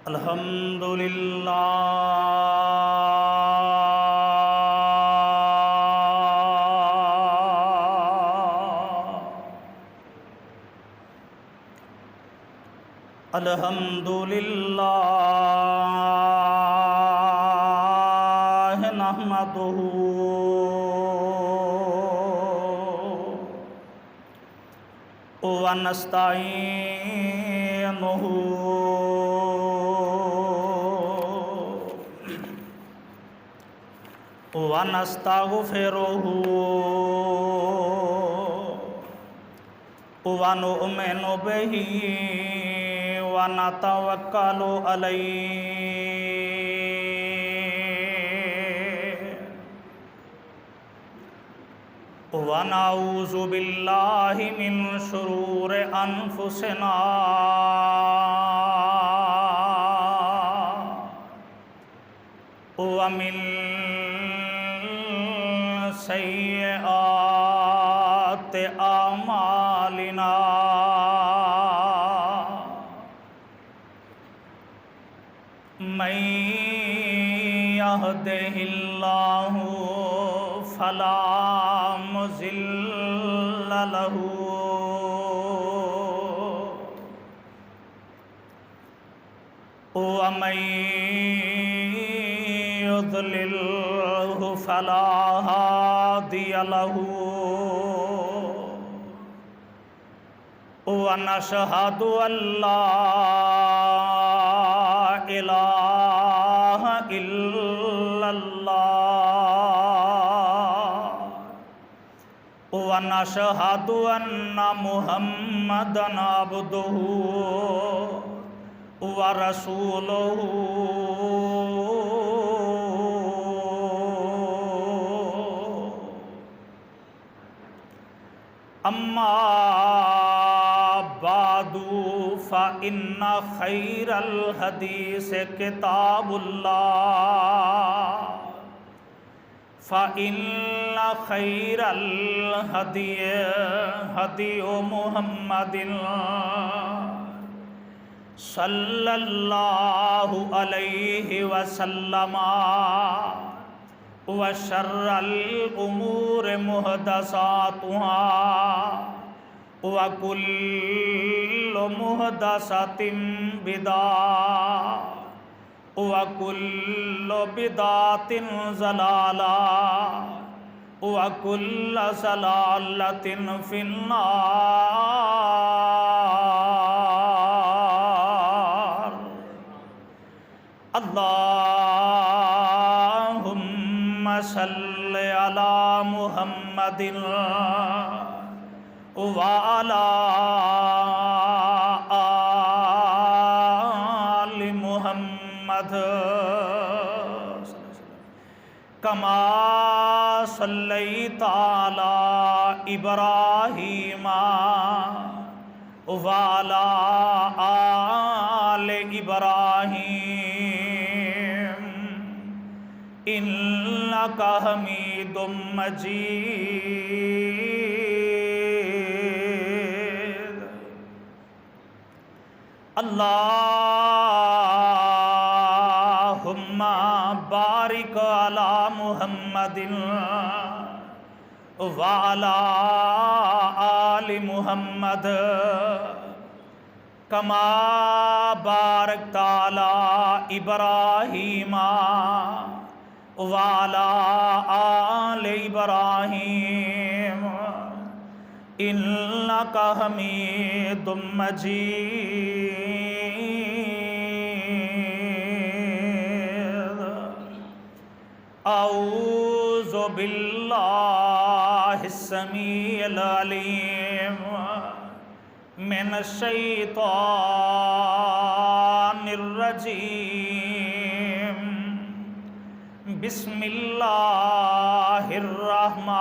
الحمد للہ الحمد للہ نحمدہ ونستعینہ ونستغفرہ ونؤمن بہ ونتوکل علیہ ونعوذ باللہ من شرور انفسنا ومن سیئات اعمالنا من يهده الله فلا مضل له ومن يضلله فلا هادي له ونشهد أن لا إله إلا الله ونشهد أن محمدًا عبده ورسوله أما بعد فإن خير الحديث كتاب الله فإن خير الهدي هدي محمد صلى الله عليه وسلم وشر الأمور محدثاتها وكل محدثة بدعة وكل بدعة ضلالة وكل ضلالة في النار اللهم صل على محمد وعلى آل محمد كما صليت على إبراهيم وعلى آل إبراهيم إنك حميد مجيد اللهم بارك على محمد وعلى آل محمد كما باركت على إبراهيم وعلى آل إبراهيم إنك حميد مجيد أعوذ بالله السميع العليم من الشيطان الرجيم بسم الله الرحمن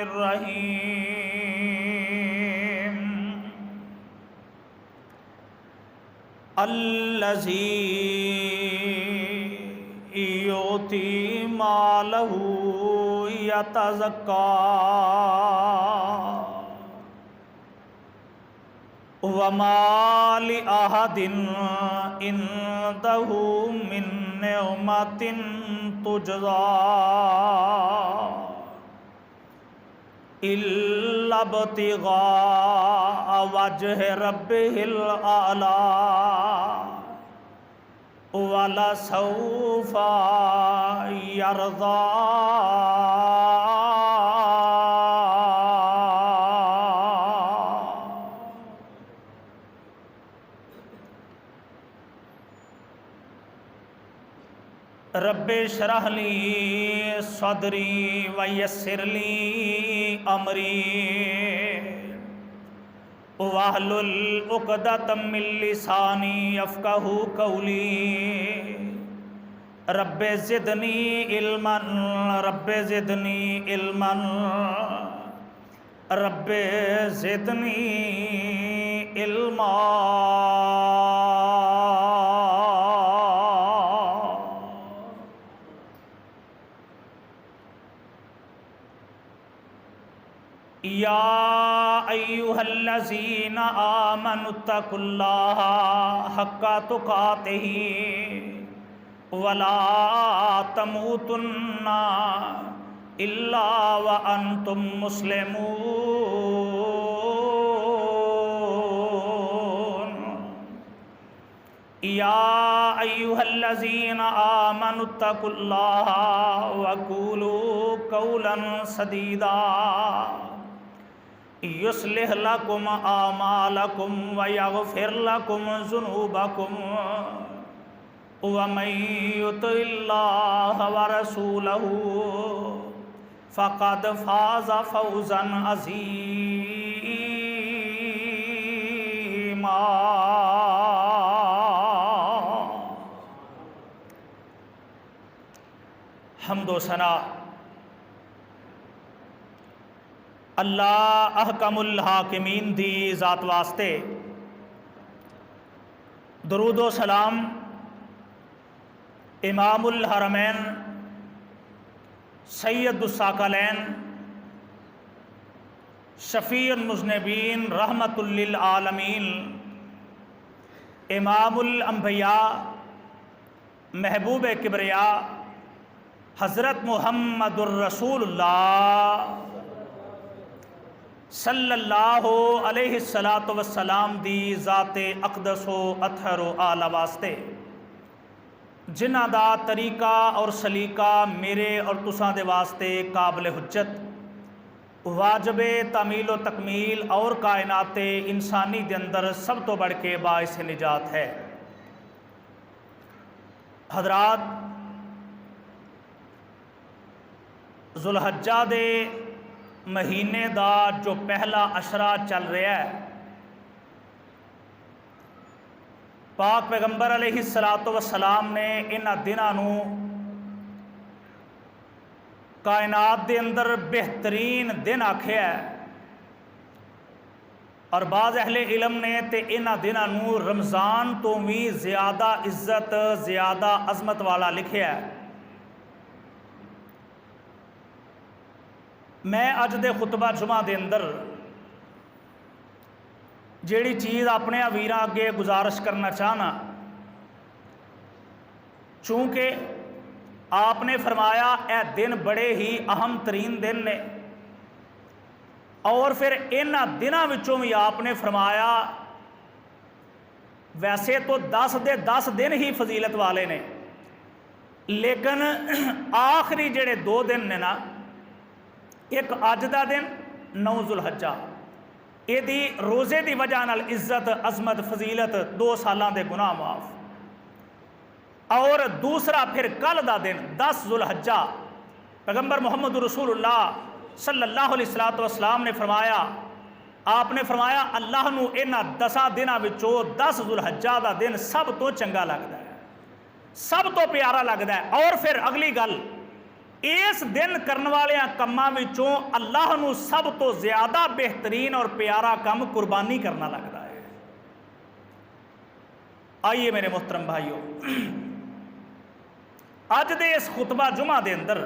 الرحيم الذي يؤتي ماله يتزكى وما لأحد عنده من نعمة تجزى إلا ابتغاء وجه ربه الأعلى وَلَسَوْفَ يَرْضَى رب اشرح لی صدری ویسر لی امری واحلل عقدۃ من لسانی یفقہوا قولی رب زدنی علما رب زدنی علما رب زدنی علما یا ایھا الذین آمنوا اتقوا اللہ حق تقاتہ ولا تموتن الا وانتم مسلمون یا ایھا الذین آمنوا اتقوا اللہ وقولوا قولا سدیدا یصلح لکم اعمالکم ویغفر لکم ذنوبکم ومن یطع اللہ ورسولہ فقد فاز فوزا عظیما حمد و ثنا اللہ احکم الحاکمین دی ذات واسطے، درود و سلام امام الحرمین سید الثقلین شفیع المذنبین رحمت للعالمین امام الانبیاء محبوب کبریا حضرت محمد الرسول اللہ صلی اللہ علیہ السلام دی ذات اقدس و اطہر و اعلی واسطے، جنہ دا طریقہ اور سلیقہ میرے اور تساں دے واسطے قابل حجت، واجب تعمیل و تکمیل اور کائنات انسانی دے اندر سب تو بڑھ کے باعث نجات ہے۔ حضرات، ذوالحجہ دے مہینے دا جو پہلا عشرہ چل رہا ہے، پاک پیغمبر علیہ السلام نے انہاں دناں نوں کائنات دے اندر بہترین دن آکھیا ہے، اور بعض اہل علم نے تے انہاں دناں نوں رمضان تو بھی زیادہ عزت زیادہ عظمت والا لکھیا ہے۔ میں اج دے خطبہ جمعہ دے اندر جیڑی چیز اپنے ویراں اگے گزارش کرنا چاہنا، چونکہ آپ نے فرمایا اے دن بڑے ہی اہم ترین دن نے، اور پھر انہاں دناں وچوں بھی آپ نے فرمایا ویسے تو 10 دن ہی فضیلت والے نے، لیکن آخری جڑے 2 دن نے نا، ایک اج دا دن 9 ذوالحجہ، یہ دی روزے دی وجہ نال عزت عظمت فضیلت 2 سالاں دے گناہ معاف، اور دوسرا پھر کل دا دن 10 ذوالحجہ، پیغمبر محمد رسول اللہ صلی اللہ علیہ وسلم نے فرمایا، آپ نے فرمایا اللہ نو انہاں 10 دناں وچوں 10 ذوالحجہ دا دن سب تو چنگا لگدا ہے، سب تو پیارا لگدا ہے، اور پھر اگلی گل اس دن کرنے والے کماں وچوں اللہ نو سب تو زیادہ بہترین اور پیارا کم قربانی کرنا لگتا ہے۔ آئیے میرے محترم بھائیو، اج دے اس خطبہ جمعہ دے اندر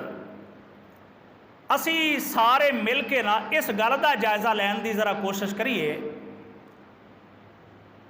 اسی سارے مل کے نا اس گل دا جائزہ لین دی ذرا کوشش کریے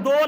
2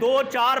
2 4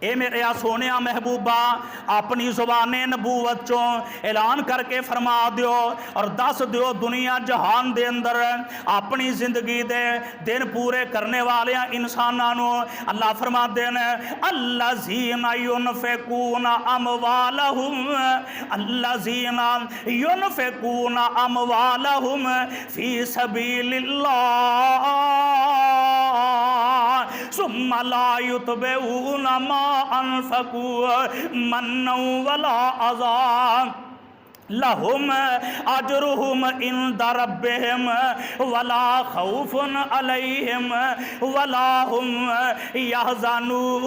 اے میرے سونے محبوبہ اپنی زبان نبوت چوں اعلان کر کے فرما دیو اور دس دیو دنیا جہان دے اندر اپنی زندگی دے دن پورے کرنے والے انسانانو اللہ فرما دینے الذین ينفقون اموالہم الذین ينفقون اموالہم فی سبیل اللہ ثم لا يتبعون ما انفقوا منا ولا اذى لهم اجرهم عند ربهم ولا خوف عليهم ولا هم يحزنون۔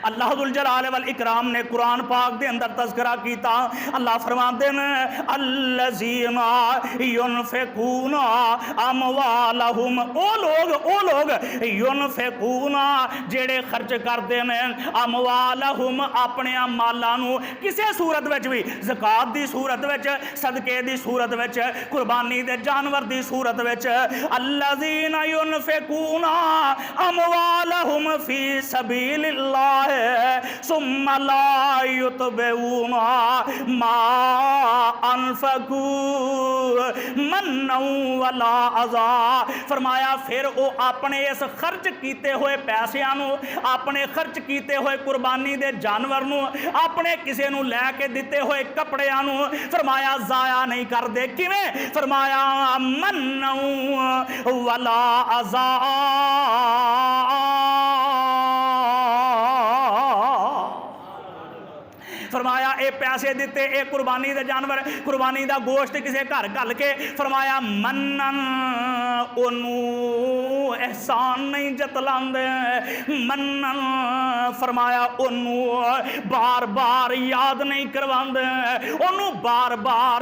اللہ ذوالجلال والاکرام نے قرآن پاک دے اندر تذکرہ کیتا، اللہ فرماندے ہیں الذین ینفقون اموالہم، او لوگ ینفقون جڑے خرچ کردے نے اموالہم اپنے مالانو کسے صورت وچ بھی، زکات دی صورت وچ، صدقے دی صورت وچ، قربانی دے جانور دی صورت وچ، الذین ینفقون اموالہم فی سبیل اللہ ثم لا يتبعون ما انفقوا منا ولا اذى، فرمایا پھر وہ اپنے اس خرچ کیتے ہوئے پیسیاں نو، اپنے خرچ کیتے ہوئے قربانی دے جانور نو، اپنے کسے نو لے کے دیتے ہوئے کپڑیاں نو فرمایا ضائع نہیں کر دے، کیویں؟ فرمایا منا ولا اذى، فرمایا اے پیسے دیتے، اے قربانی دے جانور، قربانی دا گوشت کسے گھر گل کے فرمایا منن انو احسان نہیں جتلاندے، منن فرمایا انو بار بار یاد نہیں کرواندے، انو بار بار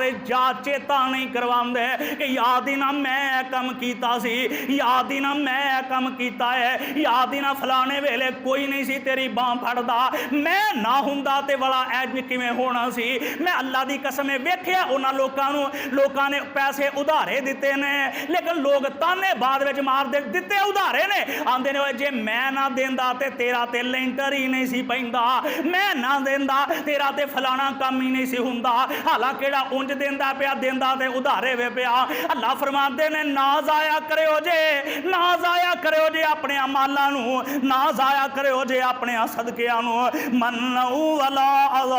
چیتا نہیں کرواندے کہ یاد ہی نہ میں کم کیتا سی، یاد ہی نہ میں کم کیتا ہے، یاد ہی نہ فلانے ویلے کوئی نہیں سی تیری باں پھڑدا، میں نہ ہوندا تے والا ایج کیویں ہونا سی۔ میں اللہ دی قسم ویکھیا انہاں لوکاں نے پیسے ادھارے دیتے نے، لیکن لوگ تانے بعد وچ مار دے دیتے ادھارے نے، آندے نے جے میں نہ دیندا تے تیرا تے لینٹر ہی نہیں سی پیندا، میں نہ دیندا تیرا تے فلانا کام ہی نہیں سی ہوندا، حالا کیڑا اونج دیندا پیا، دیندا تے ادھارے وے پیا۔ اللہ فرماندے نے نہ ضائع کریو جے، نہ ضائع کریو جے اپنے مالاں نو، نہ ضائع کریو جے اپنے صدقیاں نو، منّا ولا اذى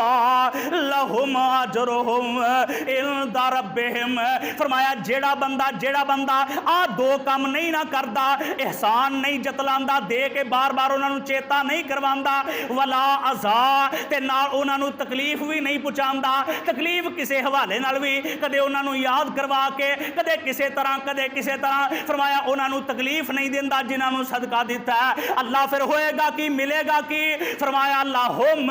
لہم اجرہم عند ربہم، فرمایا جیڑا بندہ آ دو کام نہیں نہ کردا، احسان نہیں جتلاندا، دے کے بار بار انہاں نو چیتا نہیں کرواندا، ولا اذى تے نال انہاں نو تکلیف بھی نہیں پہنچاندا، تکلیف کسے حوالے نال بھی، کدے انہاں نو یاد کروا کے، کدے کسے طرح فرمایا انہاں نو تکلیف نہیں دیندا جنہاں نو صدقہ دیتا ہے۔ اللہ پھر ہوئے گا کی، ملے گا کی؟ فرمایا لہم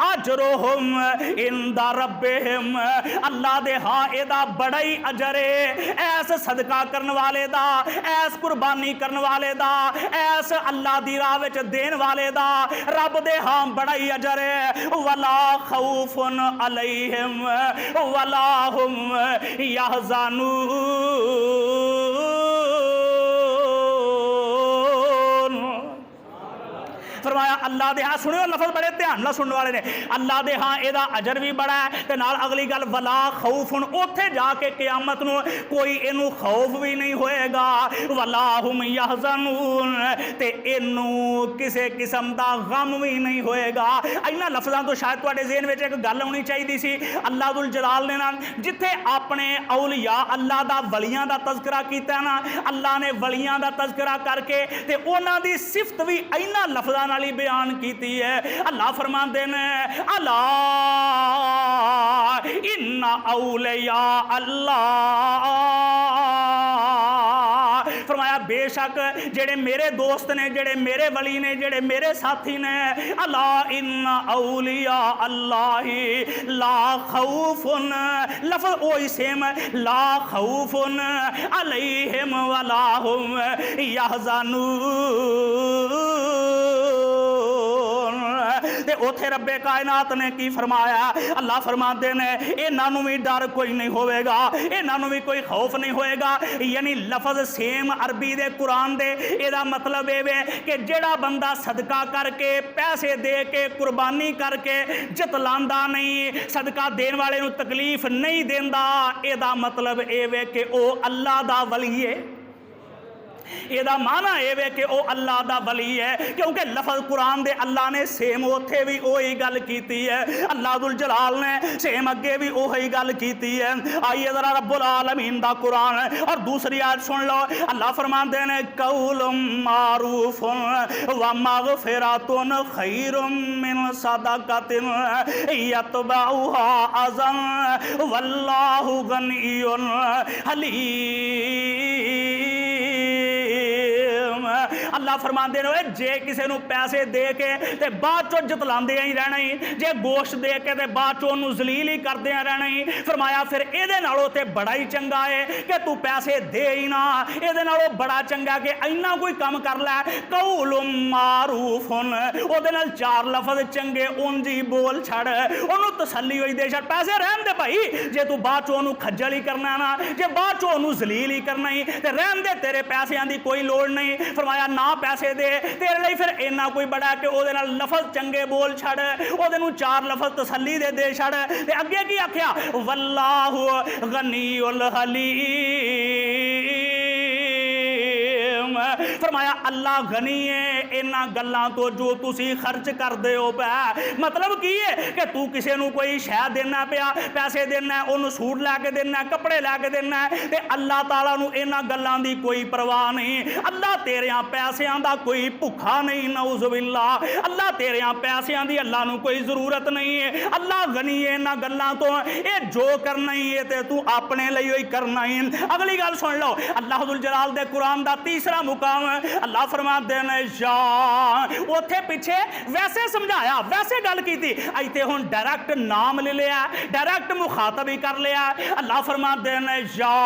اجرہم عند ربہم، اللہ دے ہاں اے دا بڑا ہی اجر ہے، ایس صدقہ کرن والے دا، ایس قربانی کرن والے دا، ایس اللہ دی راہ وچ دین والے دا رب دے ہاں بڑا ہی اجر ہے۔ ولا خوف علیہم ولا ہم یحزنون، فرمایا اللہ دے ہاں، سنو لفظ بڑے دھیان نال سننے والے نے، اللہ دے ہاں اے دا اجر بھی بڑا ہے تے نال اگلی گل ولا خوف، اوتھے جا کے قیامت نو کوئی اینو خوف بھی نہیں ہوئے گا، ولا ہم یحزنون تے اینو کسے قسم دا غم بھی نہیں ہوئے گا۔ اینا لفظاں تو شاید تواڈے ذہن وچ ایک گل ہونی چاہیے سی، اللہ ذوالجلال نے نا جتھے اپنے اولیاء اللہ دا ولیاں دا تذکرہ کیتا نا، اللہ نے ولیاں دا تذکرہ کر کے تے انہاں دی صفت بھی اینا لفظاں نالی بیان کیتی ہے۔ اللہ فرماندے نے الا ان اولیاء اللہ، فرمایا بے شک جڑے میرے دوست نے، جڑے میرے ولی نے، جڑے میرے ساتھی نے، الا ان اولیاء اللہ لا خوف، لفظ وہی سیم لا خوف علیہم ولا ہم یحزنون، تے اوتھے رب کائنات نے کی فرمایا؟ اللہ فرماتے ہیں انہاں نوں وی ڈر کوئی نہیں ہوئے گا، انہاں نوں وی کوئی خوف نہیں ہوئے گا۔ یعنی لفظ سیم عربی دے قرآن دے اے دا مطلب اے وے کہ جڑا بندہ صدقہ کر کے پیسے دے کے قربانی کر کے جتلاندا نہیں، صدقہ دین والے نوں تکلیف نہیں دیندا، اے دا مطلب اے وے کہ او اللہ دا ولی ہے۔ یہ دا معنی اے وے کہ او اللہ دا ولی ہے، کیونکہ لفظ قرآن دے اللہ نے سیم اوتھے بھی اوہی گل کیتی ہے، اللہ ذوالجلال نے سیم اگے بھی اوہی گل کیتی ہے۔ آئیے ذرا رب العالمین دا قرآن اور دوسری آیت سن لو، اللہ فرماتے ہیں قول معروف و مغفرۃ خیر من صدقۃ یتبعها اذى واللہ غنی حلیم۔ اللہ فرماندے نے جے کسے نو پیسے دے کے تے بعد چوں جتلاندے ہی رہنا ہی، جے گوشت دے کے تے بعد چوں انہوں ذلیل ہی کردے رہنا ہی، فرمایا پھر اے دے نالوں تے بڑا ہی چنگا ہے کہ تو پیسے دے ہی نہ، اے دے نالوں بڑا چنگا کہ اینا کوئی کم کر لے قول معروف، او دے نال چار لفظ چنگے اون جی بول چھڑ، انہوں تسلی ہوئی دے چھڑ، پیسے رہن دے بھائی، جے تو بعد چوں انہوں کھجل ہی کرنا نا، جے بعد چوں انہوں ذلیل ہی کرنا ہی تے رہن دے، تیرے پیسے آندی کوئی لوڑ نہیں۔ فرمایا نہ پیسے دے تیرے لئی پھر اینا کوئی بڑا کہ او دے نال لفظ چنگے بول چھڑ، او دے نوں چار لفظ تسلی دے دے چھڑ، تے اگے کی آکھیا واللہ غنی الحلیم، فرمایا اللہ غنی ہے اینا گلاں تو جو تسی خرچ کر دے ہو پہ۔ مطلب کی ہے کہ تو کسے نو کوئی شے دینا پیا، پیسے دینا ہے، انہوں سوٹ لے کے دینا ہے، کپڑے لے کے دینا ہے، تے اللہ تعالیٰ نو اینا گلاں دی کوئی پرواہ نہیں، اللہ تیریاں پیسیاں دا کوئی بھکھا نہیں، نعوذ باللہ، اللہ تیریاں پیسیاں دی اللہ نو کوئی ضرورت نہیں ہے، اللہ غنی ہے اینا گلاں تو، اے جو کرنا ہی ہے تے تو اپنے لئی ہوئی کرنا ہی۔ اگلی گل سن لو، اللہ ذوالجلال دے قرآن دا تیسرا مقام اللہ فرماتے ہیں یا اوتھے پیچھے ویسے سمجھایا، ویسے گل کی تھی، ایتے ہون ڈائریکٹ نام لے لیا، ڈائریکٹ مخاطب ہی کر لیا۔ اللہ فرماتے ہیں یا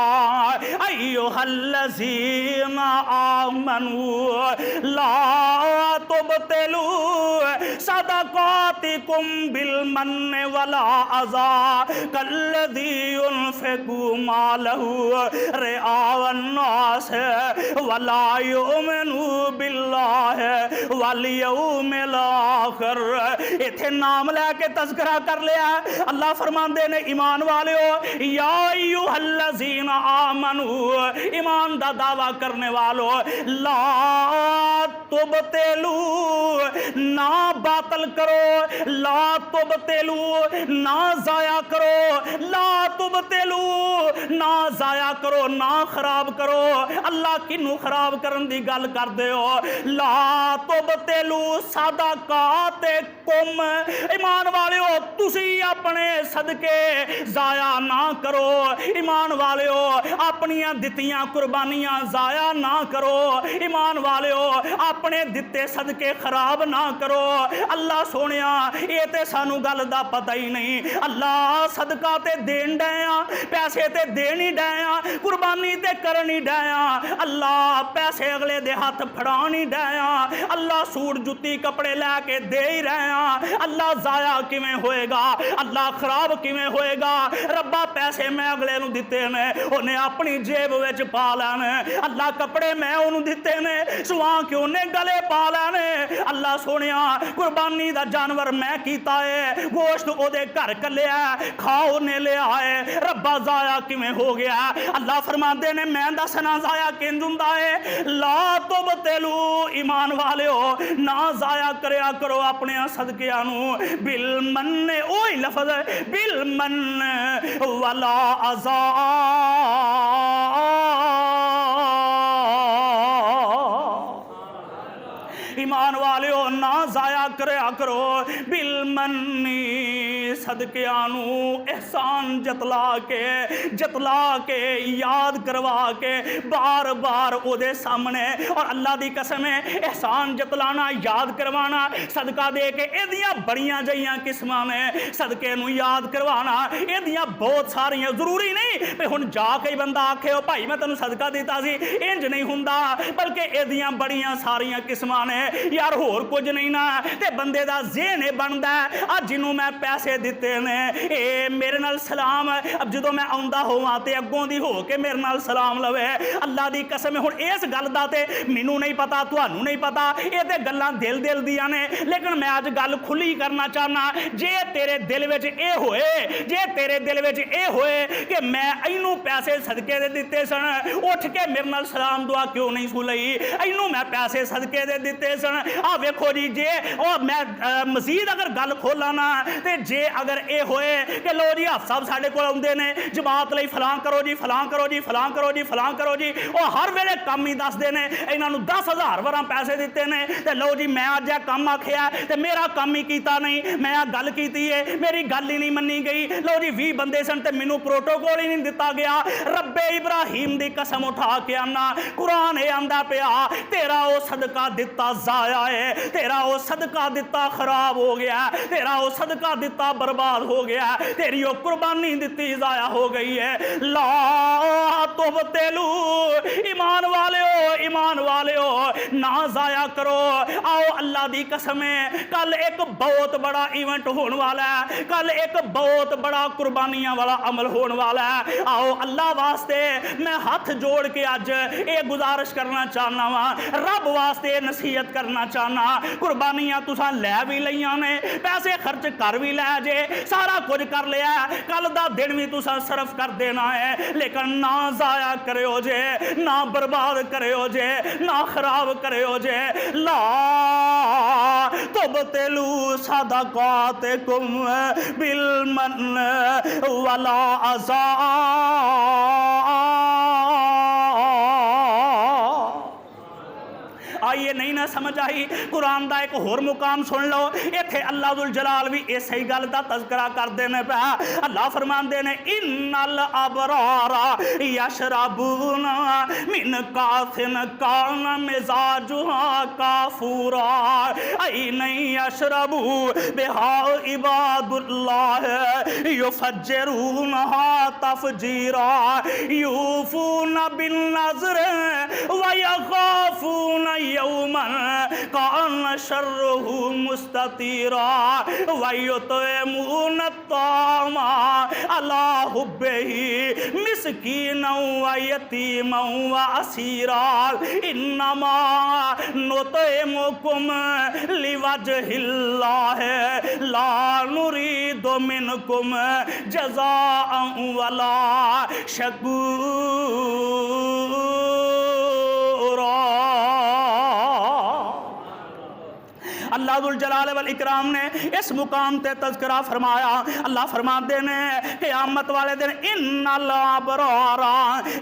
ایھا الذین آمنوا لا تبطلوا صدقاتکم بالمن والعذى کالذی ينفق مالہ رئاء الناس ولا یؤمنوا باللہ والیوم الاخر۔ ایتھے نام لے کے تذکرہ کر لیا۔ اللہ فرماندے نے ایمان والیو یا ایھا الذین آمنوا، ایمان دا دعویٰ کرنے والو، لا تبطلوا، نہ باطل کرو، لا تبطلوا، نہ ضائع کرو، لا تبطلوا، نہ ضائع کرو، نہ خراب کرو۔ اللہ کنوں خراب کرن دی گل کر دے ہو، لا تبطلوا صدقاتکم، ایمان والے ہو تسی اپنے صدقے ضائع نہ کرو، ایمان والے ہو اپنیاں دتیاں قربانیاں ضائع نہ کرو، ایمان والے ہو اپنے دتے صدقے خراب نہ کرو۔ اللہ سونیا یہ تے سانو گل دا پتہ ہی نہیں، اللہ صدقہ تے دین ڈیاں، پیسے تے دینی ڈیاں، قربانی تے کرنی ڈیاں، اللہ پیسے اگلے دے ہاتھ پھڑانی ڈیاں، اللہ سوٹ جتی کپڑے لے کے دے ہی رہاں، اللہ ضائع کیویں ہوئے گا، اللہ خراب کیویں ہوئے گا۔ ربا پیسے میں اگلے نو دتے نے، انہیں اپنی جیب وچ پا لینے، اللہ کپڑے میں انہوں دتے نے، سواں کہ انہیں گلے پا لینے، اللہ سونیا قربانی دا جانور میں کیتا ہے، گوشت او دے گھر کلیا ہے، کھاؤ نے لے آئے، ربا ضائع کیویں ہو گیا۔ اللہ فرماندے نے میں دسنا ضائع کینج ہوندا ہے، لا تبطلوا، ایمان والے ہو نہ ضائع کریا کرو اپنے صدقیاں نو، بالمن، اوہی لفظ بالمن ولا عذا، ایمان والے ہو نہ ضائع کریا کرو بالمنی، صدقیاں نو احسان جتلا کے یاد کروا کے بار بار او دے سامنے، اور اللہ دی قسم ہے احسان جتلانا یاد کروانا صدقہ دے کے ایدیاں بڑیاں جائیاں قسماں نے، صدقے نو یاد کروانا ایدیاں بہت ساریاں، ضروری نہیں پہ ہن جا کے بندہ آکھے او بھائی میں تینوں صدقہ دیتا سی، انج نہیں ہوندا، بلکہ ایدیاں بڑیاں ساریاں قسماں نے یار، ہور کچھ نہیں نا تے بندے دا ذہن بندا ہے اج جنوں میں پیسے دتے نے اے میرے نال سلام، اب جدوں میں آوندا ہوواں تے اگوں دی ہو کے میرے نال سلام لوے، اللہ دی قسم ہن اس گل دا تے مینوں نہیں پتا تانوں نہیں پتا، اے تے گلاں دل دیاں نے، لیکن میں اج گل کھلی کرنا چاہنا، جے تیرے دل وچ اے ہوئے کہ میں اینوں پیسے صدقے دے دتے سن، اٹھ کے میرے نال سلام دعا کیوں نہیں سو لئی، اینوں میں پیسے صدقے دے دتے سن، آ ویکھو جی جے او میں مزید اگر گل کھولاں نا تے جے اگر اے ہوئے کہ لو جی آپ صاحب ساڈے کول آوندے نے جماعت لئی فلاں کرو جی فلاں کرو جی فلاں کرو جی فلاں کرو جی، او ہر ویلے کم ہی دسدے نے، انہاں نوں 10,000 وراں پیسے دتے نے تے لو جی میں اج کم آکھیا تے میرا کم ہی کیتا نہیں، میں گل کیتی ہے میری گل ہی نہیں منی گئی، لو جی 20 بندے سن تے مینوں پروٹوکول ہی نہیں دتا گیا، رب ابراہیم دی قسم اٹھا کے آنا قرآن اے آندا پیا تیرا او صدقہ دتا ضائع ہے، تیرا او صدقہ دتا خراب ہو گیا، تیرا او صدقہ دتا برباد ہو گیا، تیری او قربانی دتی ضائع ہو گئی ہے، لا تبتلو، ایمان والےو نہ ضائع کرو، آؤ اللہ دی قسم ہے کل ایک بہت بڑا ایونٹ ہون والا ہے، کل ایک بہت بڑا قربانیاں والا عمل ہون والا ہے، آؤ اللہ واسطے میں ہاتھ جوڑ کے اج اے گزارش کرنا چاہنا وا، رب واسطے نصیحت کرنا چاہنا، قربانیاں تساں لے بھی لیاں نے، پیسے خرچ کر بھی لے جے، سارا کچھ کر لیا، کل دا دن بھی تساں صرف کر دینا ہے، لیکن نہ ضائع کریو جے، نہ برباد کریو جے، نہ خراب کریو جے، لا تبتلو صدقاتکم بالمن ولا عذا، آئیے نہیں نہ سمجھ آئی، قرآن دا ایک اور مقام سن لو، ایتھے اللہ ذوالجلال بھی ایسے ہی گل دا تذکرہ کر دینے پہ، اللہ فرمان دینے ان الابرار یشربون من کاثن کان مزاجها کافورا، این یشربو بہا عباد اللہ یفجرونها تفجیرا، یوفون بالنظر ویخافون یوما کان شرہ مستطیرا، ویطعمون الطعام علی حبہ مسکینا ویتیما واسیرا، انما نطعمکم لوجہ اللہ لا نرید منکم جزاء ولا شکورا۔ اللہ ذوالجلال والاکرام نے اس مقام تے تذکرہ فرمایا، اللہ فرماتے ہیں قیامت والے دن ان الابرار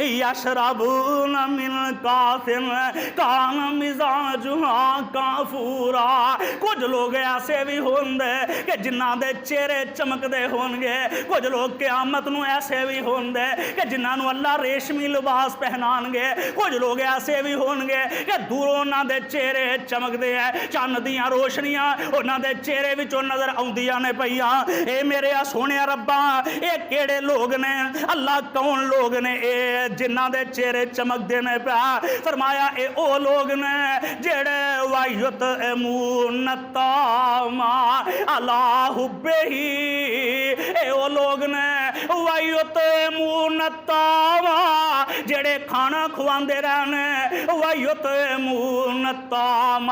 یشربون من کاثن کان مزاجها کافورا، کچھ لوگ ایسے بھی ہوندے کہ جنہاں دے چہرے چمک دے ہونگے، کچھ لوگ قیامت نو ایسے بھی ہوندے کہ جنہاں نو اللہ ریشمی لباس پہنانگے، کچھ لوگ ایسے بھی ہونگے کہ دوروں نہ دے چہرے چمک دے ہیں، چاند دیاں روشنیاں انہاں دے چہرے وچوں نظر آوندیاں نے پئیاں، اے میرے سونے ربا اے کیڑے لوگ نے، اللہ کون لوگ نے اے جنہاں دے چہرے چمک دے نے پیا، فرمایا اے او لوگ نے جڑے وَيُطْعِمُونَ الطَّعَامَ عَلَىٰ حُبِّهِ، اے او لوگ نے وَيُطْعِمُونَ الطَّعَامَ جڑے کھانا کھواندے رہنے، وَيُطْعِمُونَ الطَّعَامَ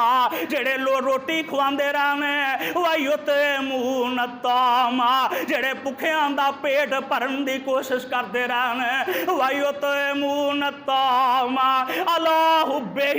جڑے روٹی کھواندے رہنے، وَيُطْعِمُونَ الطَّعَامَ جڑے بھکھیاں دا پیٹ بھرن دی کوشش کردے رہنے، وَيُطْعِمُونَ الطَّعَامَ عَلَىٰ حُبِّهِ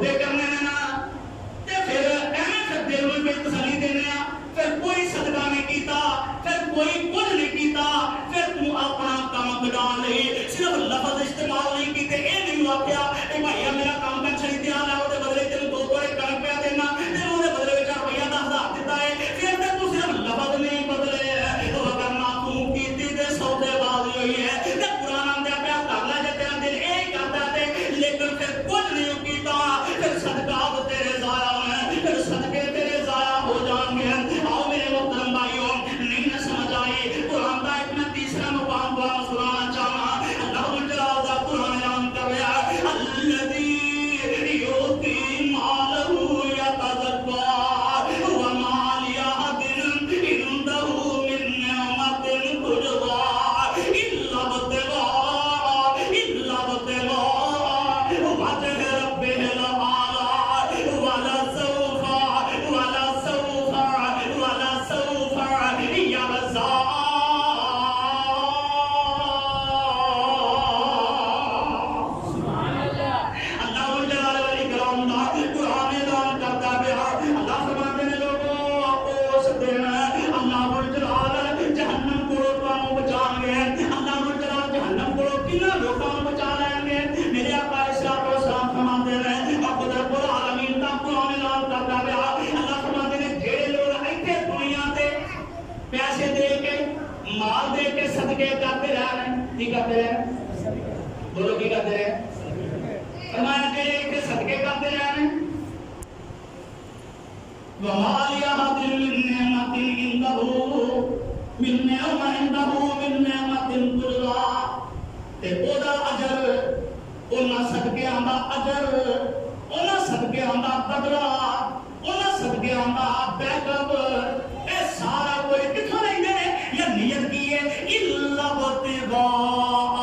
سودے کرنے نے نا تے پھر ایویں پھر دل نوں کوئی تسلی دینے آ پھر کوئی صدقہ نہیں کیتا پھر کوئی کچھ نہیں کیتا پھر تو اپنا کام بگاڑ لئی صرف لفظ استعمال نہیں کیتے اے نہیں آکھیا اے بھائی میرا کام کر چھڑی دیا لا او دے بدلے تینوں 2 توڑے کڑک پیا دینا تے او دے بدلے وچ روپیہ 10,000 دیتا ہے پھر تے تو صرف لفظ نہیں بدلے وگرنہ تو کیتی تے سودے بازی ہوئی ہے تے قرآن آندے پیا کر لے جے تیرا دل اے کردا تے لیکن پھر کچھ نہیں کیتا پھر صدقات تیرے ضائع ہیں پھر صدقے تیرے ضائع ہو جان گے آؤ میرے محترم بھائیوں نہیں نہ سمجھ آئی قرآن کا ایک میں تیسرا مقام کو سنانا چاہنا اللہ جلال دا قرآن اعلان کر رہا الذی یؤتی مالہ یتزکا وما لأحد عنده من نعمت تجزا الا ابتغاء وجه ربه الاعلی ولسوف یرضی پیسے دے کے مال دے کے صدقے کرتے رہے کی کرتے رہے بولو کی کرتے رہے فرمایا کہ ایک صدقے کرتے رہے وما لأحد من نعمت تجزا تے او دا اجر انہاں صدقیاں دا اجر انہاں صدقیاں دا بدلہ انہاں صدقیاں دا بیک اپ اے سارا کوئی کتھوں لیندے نے یا نیت کی ہے الا ابتغاء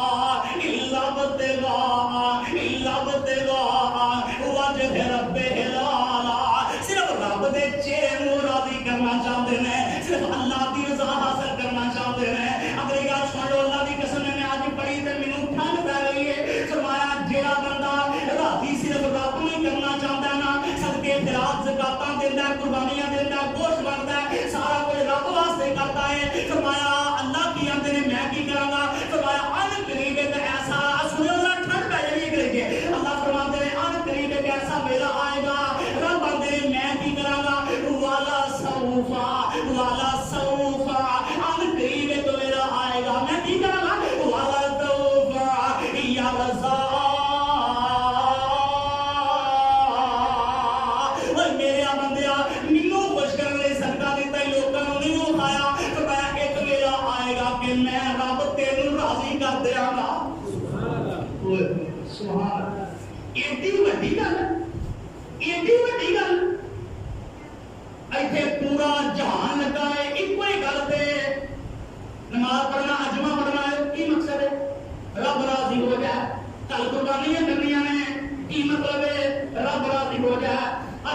وجه ربه الاعلی صرف رب دے چہرے نوں راضی کرنا چاہتے ہیں صرف اللہ کی رضا حاصل کرنا چاہتے ہیں اگلی گل سن لو اللہ کی قسم میں آج پڑھی تے مینوں ٹھنڈ پے گئی ہے فرمایا جیڑا بندہ راضی صرف رب نوں کرنا چاہتا ہے نا صدقے خیرات زکاتاں دیندا ہے قربانیاں دیندا ہے گوشت بندا ہے سارا کچھ رب واسطے کرتا ہے فرمایا اللہ کی آندے نے میں کی کراں گا فرمایا ان قریب ایک ایسا سنو ذرا ٹھنڈ پے جائے کرے گے اللہ فرماتے ہیں ان قریب ایک ایسا ویلا آئے گا رب آندے نے میں کی کراں گا والا سوف ان قریب ایک ویلا آئے گا میں کی کراں گا والا سوف یرضی میں رب تینوں راضی کر دیا گا سبحان ایڈی وڈی گل ایتھے پورا جہان لگا ہے ایک ہی گل تے نماز پڑھنا اجمہ پڑھنا ہے کی مقصد ہے رب راضی ہو جائے کل قربانیاں کرنیاں نے کی مطلب ہے رب راضی ہو جائے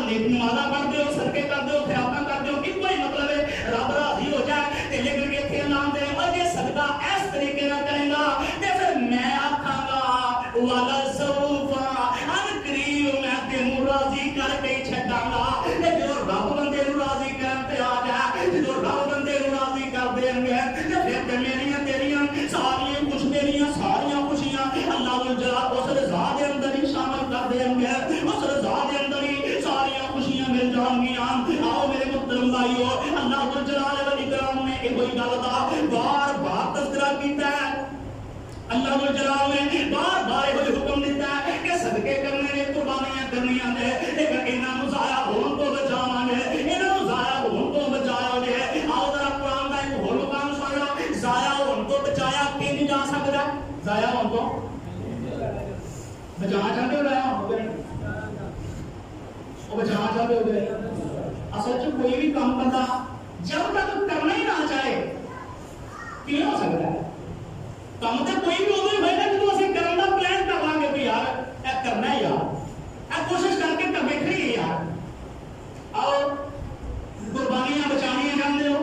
نیک نمازاں پڑھتے ہو صدقے کرتے ہو خیراتاں کرتے ہو ایک ہی مطلب ہے رب راضی ہو جائے تے لیکن کہ اتنے نام دے جے صدقہ اس طریقے نہ کرے گا تے پھر میں آکھاں گا والا سوف ان قریب میں تینوں راضی کر کے چھڈاں گا تے جو رب بندے نوں راضی کرن تے آ جائے جو رب بندے نوں راضی کر دین گے تے پھر تے میریاں تیریاں ساریاں کچھ میریاں ساریاں خوشیاں اللہ جلال اس رضا دے اندر ہی شامل کر دین گے اس رضا دے اندر ہی ساریاں خوشیاں مل جان گیاں آؤ میرے محترم بھائیو اللہ جلال والاکرام نے ایک گل دا بار بار تذکرہ کیتا ہے اللہ جلال نے بار بار یہ حکم دیتا ہے کہ صدقے کرنے نے قربانیاں کرنیاں نے لیکن انہاں نوں ضائع ہون تو بچانا ہے انہاں نوں ضائع ہون تو بچایا ہے آؤ ذرا قرآن دا ایک ہور مقام سن لو ضائع ہون تو بچایا کہ نہیں جا سکدا ضائع ہون تو بچانا چاہتے ہو ضائع ہون وہ بچانا چاہتے ہو اصل چ کوئی بھی کام کرتا جب تک کرنا ہی نہ چاہے کیوں ہو سکتا ہے کام تو کوئی بھی ہوگا ہوئے گا جب اسی کرنے کا پلان کر لیں گے کہ یار اے کرنا ہے یار اے کوشش کر کے کر بیٹھ رہی ہے یار آؤ قربانیاں بچانیاں چاہتے ہو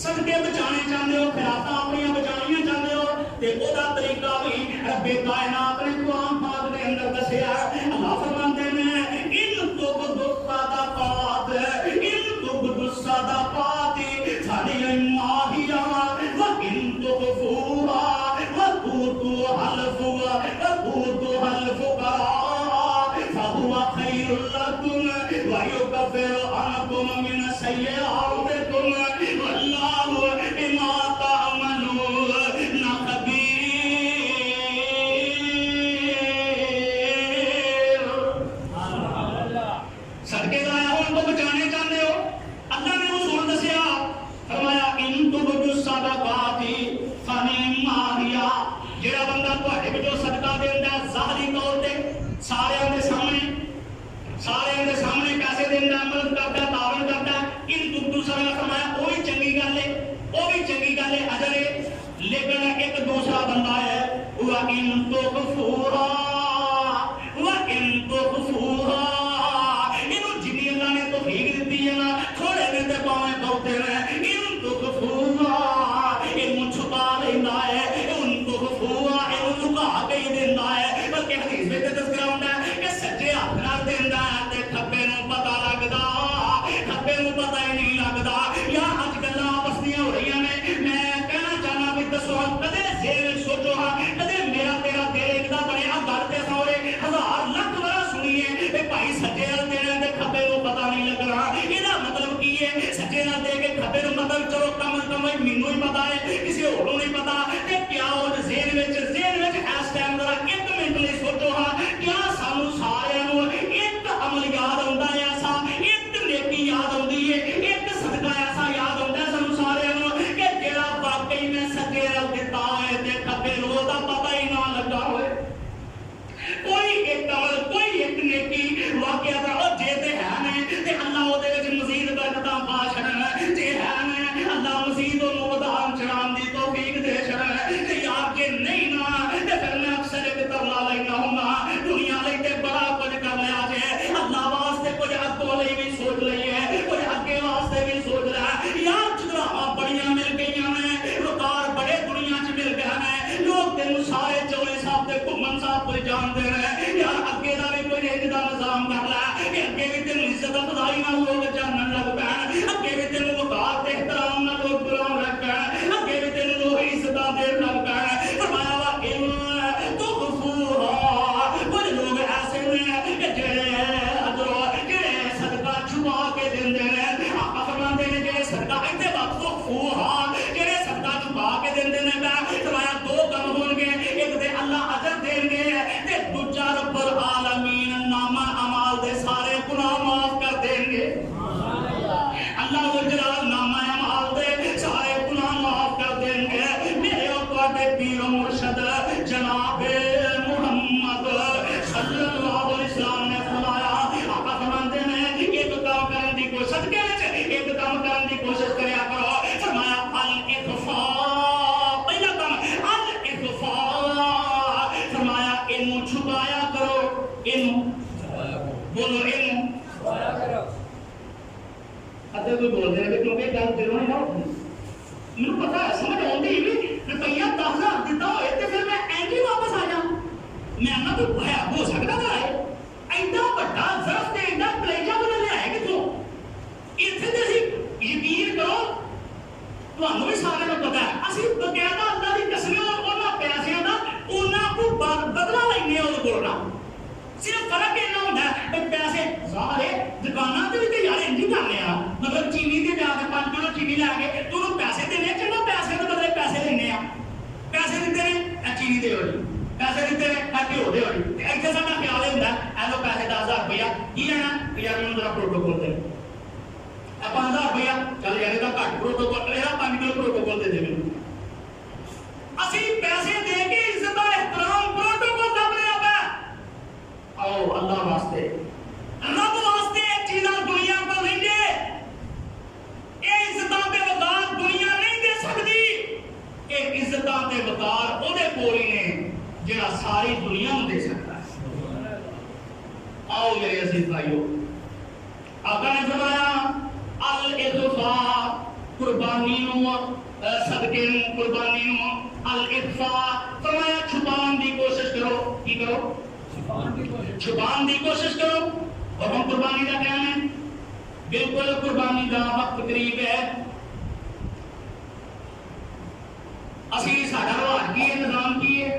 صدقے بچانے چاہتے ہو خیراتاں اپنی بچانیاں چاہتے ہو تے او دا طریقہ بھی رب کائنات نے قرآن پاک دے اندر دسیا اللہ فرماتے ہیں وَأُوتُوهَا الْفُقَرَاءَ فَهُوَ خَيْرٌ لَكُمْ وَيُكَفِّرُ عَنكُم مِّنْ سَيِّئَاتِكُمْ وَاللَّهُ بِمَا تَعْمَلُونَ خَبِيرٌ۔ صدقے لایا ہو ان کو بچانے چاہتے ہو، اللہ نے اصول دسیا، فرمایا ان تبدوا الصدقات فنعما ہی، جڑا بندہ تہاڈے وچوں صدقہ دیندا ہے ظاہری طور تے سارے دے سامنے پیسے دیندا ہے، مدد کردا ہے، تعاون کردا ہے، ان تبدوا صدقات، فرمایا وہی چنگی گل ہے، وہ بھی چنگی گل ہے، اجر ہے، لیکن ایک دوسرا بندہ ہے وَإِن تُخْفُوهَا تھوڑے دن دے پاویں بہتے رہے، ان تخفوها ان چھپا لینا ہے، ان تخفوها ان لکا کے دینا ہے، بلکہ حدیث میں تذکرہ ہوندا ہے کہ سجے ہاتھ نال دیندا ہے تے کھبے نوں پتہ لگدا، کھبے نوں پتہ ہی نہیں لگدا۔ یا اج گلاں بسدیاں ہو رہی نے، میں کہنا چاہنا بھی دسو کدے ذہن سوچو ہاں کدے میرا تیرا دل ایکدا بنیا گل تے سورے ہزار لاکھ بار سنیے اے بھائی سجے نال دینا تے کھبے نوں پتہ نہیں لگنا، ایدا مطلب کی ہے سجے نال دے کے کھبے نوں مطلب چلو کم از کم مینوں ہی پتہ ہے کسی ہور نوں نہیں پتہ، تے کیا او ذہن وچ اس ٹائم ذرا ایک منٹ لئی سوچو ہاں کیا سانوں سارے نوں ایک عمل یاد آوندا ہے، ایسا ایک نیکی یاد آندی ہے، ایک صدقہ ایسا یاد آوندا ہے سانوں سارے نوں کہ جڑا واقعی میں سجے نال دتا ہے تے کھبے نوں دا پتہ ہی نہ لگا ہوئے۔ کوئی ایک عمل کوئی ایک نیکی واقعہ دا او جے تے ہے نے تے اللہ او دے وچ مزید برکتاں پا چھڑن، جے ہے نے اللہ مزید اونوں ودھان چڑھان دی توفیق دے چھڑن، تے یار جے نہیں نا تے پھر میں اکثر ایک ترلا لینا ہوندا دنیا لئی تے بڑا کچھ کر لیا جے، اللہ واسطے کچھ اگوں لئی بھی سوچ لئیے، کچھ اگے واسطے بھی سوچ لیا، یار چدراہاں بڑیاں مل گئیاں نے، وقار بڑے دنیا چ مل گئے نے، لوگ تینوں سارے چولے صاحب تے گھمن صاحب کوئی جانتے رہے، یار اگے دا بھی کوئی ایک دا نظام کر لے کہ اگے بھی تینوں عزت افزائی نال لوگ جانن لگ پین، اگے بھی تینوں وقار تے احترام نال لوگ بلاون لگ پین، اگے بھی تینوں لوگ عزتاں دین لگ پین۔ فرمایا وَإِن تُخْفُوهَا، کچھ لوگ ایسے نے کہ جڑے صدقہ چھپا کے دیندے نے، آقا فرماندے نے جڑے صدقہ ایتھے تُخْفُوهَا جڑے صدقہ چھپا کے دیندے نے، فرمایا دو کم ہون گے، ایک تے اللہ اجر دین گے تے دوجا رب العالمین نامہ اعمال دے سارے گناہ معاف کر دیں گے۔ اللہ جلال نامہ اعمال دے سارے گناہ معاف کر دیں گے۔ میرے اور تواڈے پیر و مرشد جناب محمد صلی اللہ علیہ وسلم نے فرمایا، آقا فرماندے نے ایک کام کرن دی کوشش صدقے وچ ایک کام کرن دی کوشش کریا کرو، فرمایا الاخفاء، پہلا کام الاخفاء، فرمایا اینو چھپایا کرو، اینو بولو اینو چھپایا کرو۔ ادھر کوئی بول رہے ہیں کیونکہ گل دلوں نہیں اٹھنی، مینوں پتا ہے سمجھ آؤندی بھی روپیہ 10,000 دتا ہوئے تے پھر میں اینج ہی واپس آ جاں، میں نہ کوئی بھیا ہو سکدا ہے ایڈا بڑا ظرف تے ایڈا کلیجہ بنا لیا ہے کتوں اتنے تے اسی یقین کرو تانوں بھی سارے نوں پتا ہے اسی باقاعدہ اللہ دی قسم انہاں پیسیاں دا انہاں کو بدلا لینے او بولنا، صرف فرق یہ ہوتا ہے کہ پیسے ظاہر دکاناں تے بھی تے یار انج ہی کرنے آ، مطلب چینی تے جا کے 5 کلو چینی لے کے تو پیسے دینے چنگا پیسے دے بدلے پیسے لینے آ، پیسے دیتے نے چینی دے ہوئی، پیسے دیتے نے گھیو دے ہوئی، ایتھے ساڈا خیال ہوندا ہے اے لو پیسے 10,000 روپیہ کی لینا یار مینوں ذرا پروٹوکول دے، 5,000 روپیہ چل یار دا گھٹ پروٹوکول میرا 5 کلو پروٹوکول دے دے مینوں، اسی پیسے دے کے عزت اور احترام پروٹوکول دا بنیا پیا۔ آؤ اللہ واسطے رب واسطے چیزاں دنیا کو نہیں دے، یہ عزتاں تے وقار دنیا نہیں دے سکتی، یہ عزتاں تے وقار وہ کول ہی نے جڑا ساری دنیا نوں دے سکتا ہے۔ آؤ میرے عزیز بھائیو، آقا نے فرمایا الاخفاء، قربانی نوں صدقے نوں قربانی نوں، الاخفاء فرمایا چھپان دی کوشش کرو، کی کرو؟ چھپان دی کوشش کرو۔ اور ہم قربانی کا ٹائم ہے، بالکل قربانی کا وقت قریب ہے، اسی ساڈا رواج کی ہے، نظام کی ہے،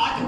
8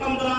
15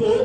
2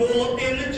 2 3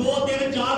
2 3 4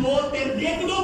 2 3 1 2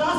10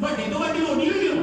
ਵੱਡੀ ਤੋਂ ਵੱਡੀ ਹੋਣੀ ਵੀ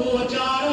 2 4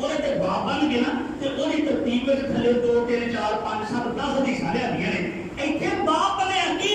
ਉਹਦੇ ਤੇ ਬਾਪ ਬਣ ਕੇ ਨਾ ਤੇ ਉਹਦੀ ਤਰਤੀਬ ਵਿੱਚ ਥੱਲੇ 2 3 4 5 7 10 ਹਦੀਸਾਂ ਲਿਆਂਦੀਆਂ ਨੇ ਇੱਥੇ ਬਾਪ ਬਣਿਆ ਕੀ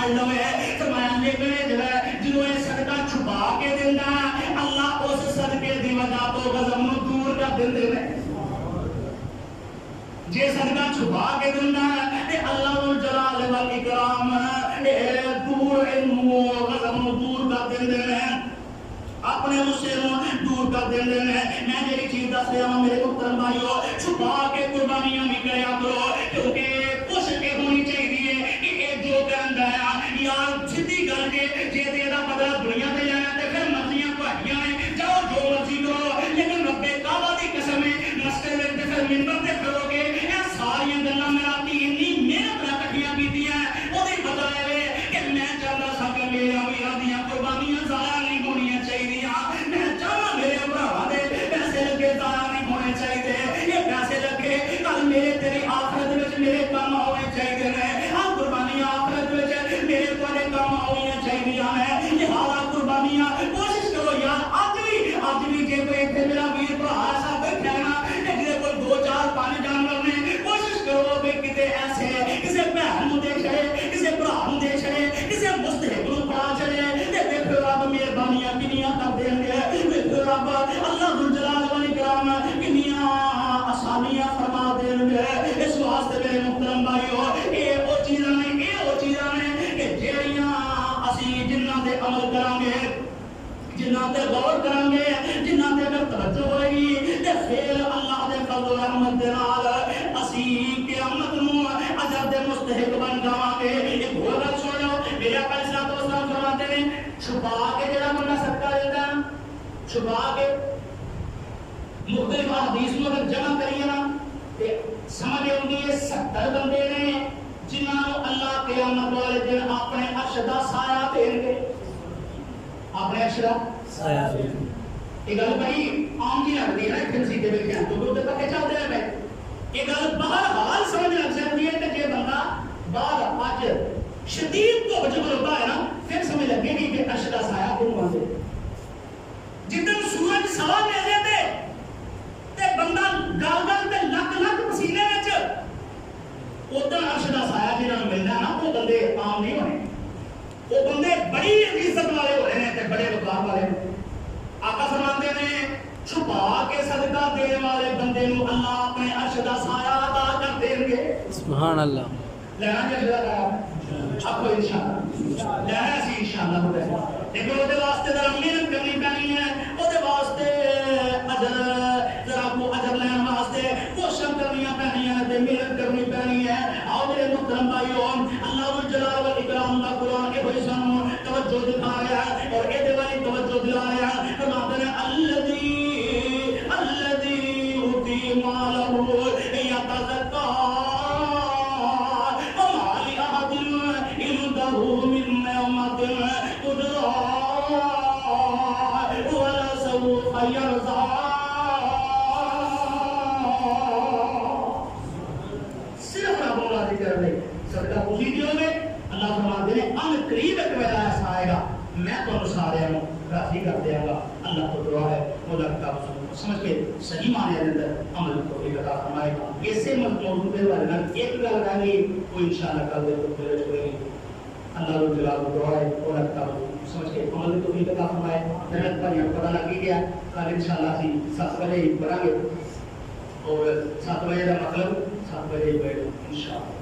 پڑ لو فرمایا لیکن جدوں یہ صدقہ چھپا کے دینا اللہ اس صدقے دی وجہ تو غضب نو دور کر دیندے نے جے صدقہ چھپا کے دینا تے اللہ جلال والاکرام دور علم غضب نو دور کر دیندے نے اپنے غصے نو دور کر دیندے نے میں جڑی چیز دس رہا ہوں میرے محترم بھائیو چھپا کے قربانیاں بھی کریا کرو کیونکہ کوشش یہ ہونی چاہیے کہ یہ جو کہندا ہے یار سیدھی گل جے تے دا بدلہ دنیا تے لینا تے پھر مرضیاں تہاڈیاں نے جاؤ جو مرضی کرو لیکن رب کعبہ دی قسم ہے مسجد وچ تے پھر منبر تے کھلو گے اے ساری گلاں میرا اتنی محنت نال کٹھیاں کیتیاں اودی بدلہ اے کہ میں چاہندا سا کہ میرا ویراں دیاں قربانیاں ضائع نہیں ہونیاں چاہیے میں چاہاں میرے بھراواں دے پیسے لگے ضائع نہیں ہونے چاہیے یہ پیسے لگے کل میرے تیری آخرت وچ میرے کام ہونے چاہیے نے ہاں قربانیاں آخرت وچ میرے تواڈے کام ہونے چاہیے ہیں لہذا قربانیاں کوشش کرو یار اج بھی جے کوئی اتنے میرا ویر بھرا ایسا بیٹھا ہے نا جے کوئی 2 4 5 جانور نے کوشش کرو بھی کتے ایسے کسے بہن نو دے چھڑے کسے بھرا نو دے چھڑے کسے مستحق نو پڑا چھڑے تے ویکھو رب مہربانیاں کنیاں کر دین گے ویکھو رب اللہ ذو الجلال والاکرام کنیاں آسانیاں فرما دین گے اس واسطے میرے محترم بھائیو اے او چیزاں نے کہ جڑیاں اسی جنہاں تے عمل کران گے جنہاں تے غور کران گے جنہاں تے اگر توجہ ہوئے گی تے پھر اللہ دے فضل و رحمت دے نال اسی قیامت نو اجر دے مستحق بن جاواں گے ایک ہور گل سن لو میرے آقا علیہ السلام فرماتے ہیں چھپا کے جڑا بندہ صدقہ دیتا ہے چھپا کے مختلف حدیث نو اگر جمع کریے نا تے سمجھ آؤندی ہے 70 بندے نے جنہاں نو اللہ قیامت والے دن اپنے عرش دا سایہ دین گے اپنے عرش دا سایہ دین یہ گل بڑی عام جی لگتی ہے نا اتنے سیدھے بیٹھے ہیں تو تے پکے چلتے ہیں پے یہ گل بہرحال سمجھ لگ سکتی ہے کہ جے بندہ باہر اج شدید تو جب ہوتا ہے نا پھر سمجھ لگے گی کہ عرش دا سایہ کون مانتے جدن سورج سوا لے دے تے بندہ گل گل تے لک پسینے وچ ادھر عرش دا سایہ جنہاں نوں ملدا نا وہ بندے عام نہیں ہونے وہ بندے بڑی عزت والے ہو رہے ہیں تے بڑے وقار والے آقا فرماتے ہیں چھپا کے صدقہ دینے والے بندے نو اللہ اپنے عرش دا سایہ عطا کر دیں گے سبحان اللہ لینا چاہیے آپ کو انشاءاللہ لینا سی انشاءاللہ ہو رہے لیکن وہ واسطے ذرا محنت کرنی پینی ہے وہ واسطے اجر ذرا کو اجر لینے واسطے کوشش کرنی پینی ہے تے محنت کرنی پینی ہے آؤ میرے محترم بھائیو اللہ الجلال والاکرام دا قرآن کے ہوئی سانو توجہ دکھا رہا ہے اور اے دے والی توجہ دلا رہا ہے فرماتے ہیں الذی یؤتی مالہ یتزکا من نعمت تجزى ولسوف يرضى صرف رب اللہ ذکر نہیں صدقہ خوشی دیو گے اللہ فرماتے ہیں ان قریب ایک ویلا ایسا آئے گا میں تو سارے راضی کر دیا گا اللہ تو دعا ہے مولا کا سمجھ کے صحیح معنی کے اندر عمل کو بھی عطا فرمائے گا ایسے موضوع پہ والے نال ایک گل کریں گے وہ انشاءاللہ کل دے تو پھر ہوئے گی اللہ جلال دعا ہے اور کا سمجھ کے عمل کو بھی عطا فرمائے محنت پر یہ پتہ لگ گیا کل انشاءاللہ اسی 7 بجے پڑھیں گے اور 7 بجے کا مطلب 7 بجے بیٹھ انشاءاللہ